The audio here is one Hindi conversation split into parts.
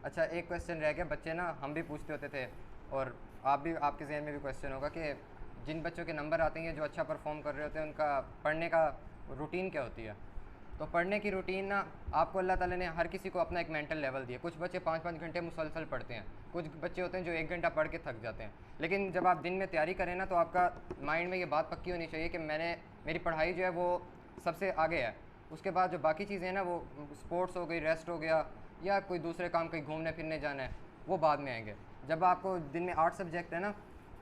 अच्छा, एक क्वेश्चन रह गया। बच्चे ना हम भी पूछते होते थे, और आप भी, आपके जहन में भी क्वेश्चन होगा कि जिन बच्चों के नंबर आते हैं, जो अच्छा परफॉर्म कर रहे होते हैं, उनका पढ़ने का रूटीन क्या होती है। तो पढ़ने की रूटीन ना, आपको अल्लाह ताला ने हर किसी को अपना एक मेंटल लेवल दिया। कुछ बच्चे 5-5 घंटे मुसलसल पढ़ते हैं, कुछ बच्चे होते हैं जो 1 घंटा पढ़ के थक जाते हैं। लेकिन जब आप दिन में तैयारी करें ना, तो आपका माइंड में ये बात पक्की होनी चाहिए कि मेरी पढ़ाई जो है वो सबसे आगे है। उसके बाद जो बाकी चीज़ें हैं ना, वो स्पोर्ट्स हो गई, रेस्ट हो गया, या कोई दूसरे काम, कहीं घूमने फिरने जाना है, वो बाद में आएंगे। जब आपको दिन में 8 सब्जेक्ट है ना,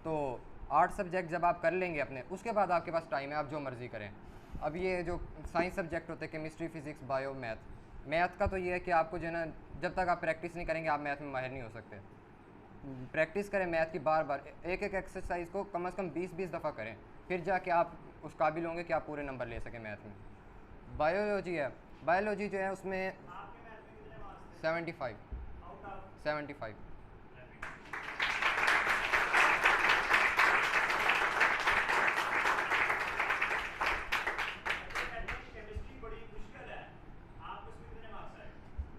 तो 8 सब्जेक्ट जब आप कर लेंगे अपने, उसके बाद आपके पास टाइम है, आप जो मर्ज़ी करें। अब ये जो साइंस सब्जेक्ट होते हैं, केमिस्ट्री, फिजिक्स, बायो, मैथ का तो ये है कि आपको जो है ना, जब तक आप प्रैक्टिस नहीं करेंगे, आप मैथ में माहिर नहीं हो सकते। प्रैक्टिस करें मैथ की, बार बार एक एक एक्सरसाइज को कम से कम 20-20 दफ़ा करें, फिर जाके आप उस काबिल होंगे कि आप पूरे नंबर ले सकें मैथ में। बायोलॉजी है, बायोलॉजी जो है उसमें आपके मैथ में कितने मार्क्स थे 75। Out of 75। केमिस्ट्री बड़ी मुश्किल है, आपको इसमें कितने मार्क्स आए?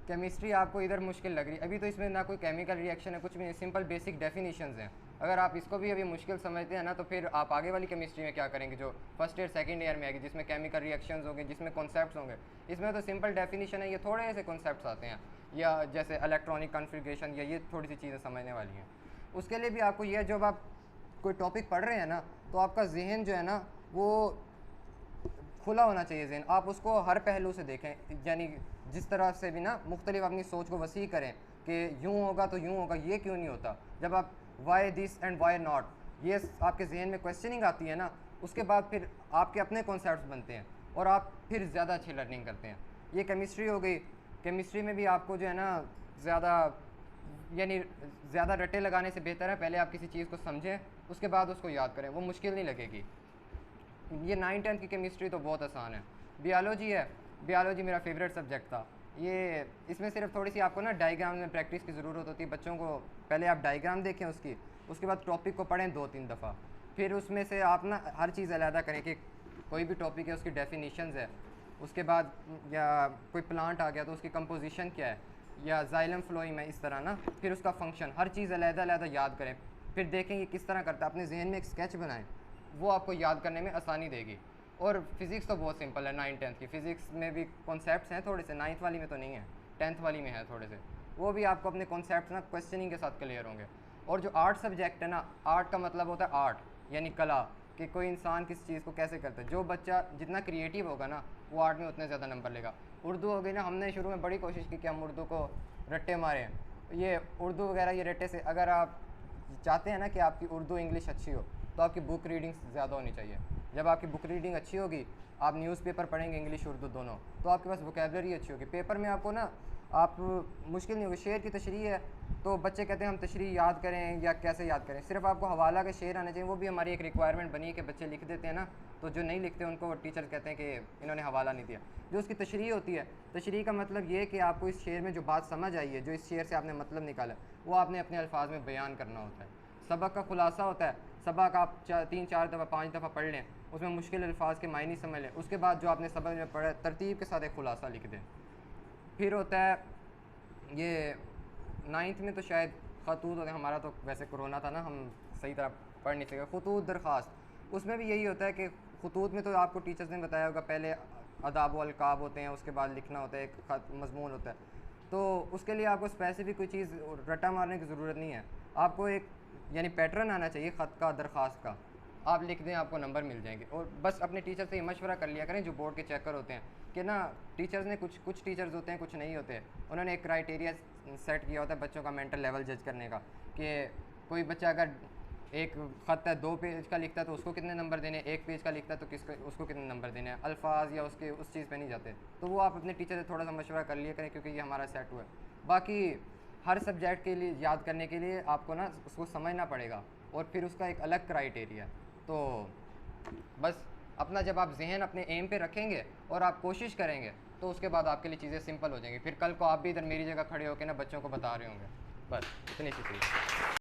केमिस्ट्री आपको इधर मुश्किल लग रही है, अभी तो इसमें ना कोई केमिकल रिएक्शन है, कुछ भी नहीं, सिंपल बेसिक डेफिनेशंस हैं। अगर आप इसको भी अभी मुश्किल समझते हैं ना, तो फिर आप आगे वाली केमिस्ट्री में क्या करेंगे, जो फर्स्ट ईयर सेकंड ईयर में आएगी, जिसमें केमिकल रिएक्शंस होंगे, जिसमें कॉन्सेप्ट्स होंगे। इसमें तो सिंपल डेफिनेशन है, ये थोड़े से कॉन्सेप्ट्स आते हैं, या जैसे इलेक्ट्रॉनिक कॉन्फ़िगरेशन, या ये थोड़ी सी चीज़ें समझने वाली हैं। उसके लिए भी आपको ये, जब आप कोई टॉपिक पढ़ रहे हैं ना, तो आपका जहन जो है ना, वो खुला होना चाहिए जहन। आप उसको हर पहलू से देखें, यानी जिस तरह से भी ना मुख्तलिफ अपनी सोच को वसी करें कि यूँ होगा तो यूँ होगा, ये क्यों नहीं होता। जब आप why this and why not, ये आपके जहन में क्वेश्चनिंग आती है ना, उसके बाद फिर आपके अपने कॉन्सेप्ट्स बनते हैं, और आप फिर ज़्यादा अच्छी लर्निंग करते हैं। ये केमिस्ट्री हो गई। केमिस्ट्री में भी आपको जो है ना, ज़्यादा, यानी ज़्यादा रट्टे लगाने से बेहतर है पहले आप किसी चीज़ को समझें, उसके बाद उसको याद करें, वो मुश्किल नहीं लगेगी। ये 9-10 की केमिस्ट्री तो बहुत आसान है। बियोलॉजी है, बियोलॉजी मेरा फेवरेट सब्जेक्ट था। ये इसमें सिर्फ थोड़ी सी आपको ना डायग्राम में प्रैक्टिस की ज़रूरत होती है। बच्चों को पहले आप डायग्राम देखें उसकी, उसके बाद टॉपिक को पढ़ें 2-3 दफ़ा, फिर उसमें से आप ना हर चीज़ अलहदा करें कि कोई भी टॉपिक है उसकी डेफिनेशंस है, उसके बाद या कोई प्लांट आ गया तो उसकी कंपोजिशन क्या है, या जाइलम फ्लोइम है, इस तरह ना, फिर उसका फंक्शन, हर चीज़ अलहदा याद करें, फिर देखें ये किस तरह करता है, अपने जहन में एक स्केच बनाएं, वो आपको याद करने में आसानी देगी। और फिज़िक्स तो बहुत सिंपल है, 9-10 की फ़िज़िक्स में भी कॉन्सेप्ट्स हैं थोड़े से, 9th वाली में तो नहीं है, 10th वाली में है थोड़े से, वो भी आपको अपने कॉन्सेप्ट्स ना क्वेश्चनिंग के साथ क्लियर होंगे। और जो आर्ट सब्जेक्ट है ना, आर्ट का मतलब होता है आर्ट यानी कला, कि कोई इंसान किस चीज़ को कैसे करता है। जो बच्चा जितना क्रिएटिव होगा ना, वो आर्ट में उतने ज़्यादा नंबर लेगा। उर्दू हो गई ना, हमने शुरू में बड़ी कोशिश की कि हम उर्दू को रट्टे मारें, ये उर्दू वगैरह ये रट्टे से, अगर आप चाहते हैं ना कि आपकी उर्दू इंग्लिश अच्छी हो, तो आपकी बुक रीडिंग ज़्यादा होनी चाहिए। जब आपकी बुक रीडिंग अच्छी होगी, आप न्यूज़पेपर पढ़ेंगे इंग्लिश उर्दू दोनों, तो आपके पास वोकेबलरी अच्छी होगी। पेपर में आपको ना, आप मुश्किल नहीं होगी। शेर की तशरीह है, तो बच्चे कहते हैं हम तशरीह याद करें या कैसे याद करें, सिर्फ आपको हवाला के शेर आने चाहिए। वो भी हमारी एक रिक्वायरमेंट बनी है कि बच्चे लिख देते हैं ना, तो जो नहीं लिखते उनको टीचर कहते हैं कि इन्होंने हवाला नहीं दिया। जो उसकी तशरीह होती है, तशरीह का मतलब ये है कि आपको इस शेर में जो बात समझ आई है, जो इस शेर से आपने मतलब निकाला, वो आपने अपने अल्फाज में बयान करना होता है। सबक का खुलासा होता है, सबक आप 3-4 दफ़ा 5 दफ़ा पढ़ लें, उसमें मुश्किल अल्फाज के मायने समझ लें, उसके बाद जो आपने सबक में पढ़ा तरतीब के साथ एक खुलासा लिख दें। फिर होता है ये 9th में तो शायद खतूत होते हैं, हमारा तो वैसे कोरोना था ना, हम सही तरह पढ़ नहीं सके। खतूत दरख्वास्त, उसमें भी यही होता है कि खतूत में तो आपको टीचर्स ने बताया होगा, पहले अदाब व अलकाब होते हैं, उसके बाद लिखना होता है, एक ख़त मज़मून होता है। तो उसके लिए आपको स्पेसिफिक कोई चीज़ रट्टा मारने की ज़रूरत नहीं है, आपको एक यानी पैटर्न आना चाहिए ख़त का, दरख्वास्त का, आप लिख दें, आपको नंबर मिल जाएंगे। और बस अपने टीचर से ये मशवरा कर लिया करें, जो बोर्ड के चेकर होते हैं, कि ना टीचर्स ने कुछ टीचर्स होते हैं, कुछ नहीं होते, उन्होंने एक क्राइटेरिया सेट किया होता है बच्चों का मेंटल लेवल जज करने का, कि कोई बच्चा अगर एक ख़त है 2 पेज का लिखता है तो उसको कितने नंबर देने, 1 पेज का लिखता है तो उसको कितने नंबर देने हैं, अल्फाज या उसके उस चीज़ पे नहीं जाते। तो वो आप अपने टीचर से थोड़ा सा मशवरा कर लिया करें, क्योंकि ये हमारा सेट हुआ है। बाकी हर सब्जेक्ट के लिए याद करने के लिए आपको ना उसको समझना पड़ेगा, और फिर उसका एक अलग क्राइटेरिया। तो बस अपना जब आप जहन अपने एम पे रखेंगे और आप कोशिश करेंगे, तो उसके बाद आपके लिए चीज़ें सिंपल हो जाएंगी। फिर कल को आप भी इधर मेरी जगह खड़े होकर ना बच्चों को बता रहे होंगे। बस इतनी सी चीज़।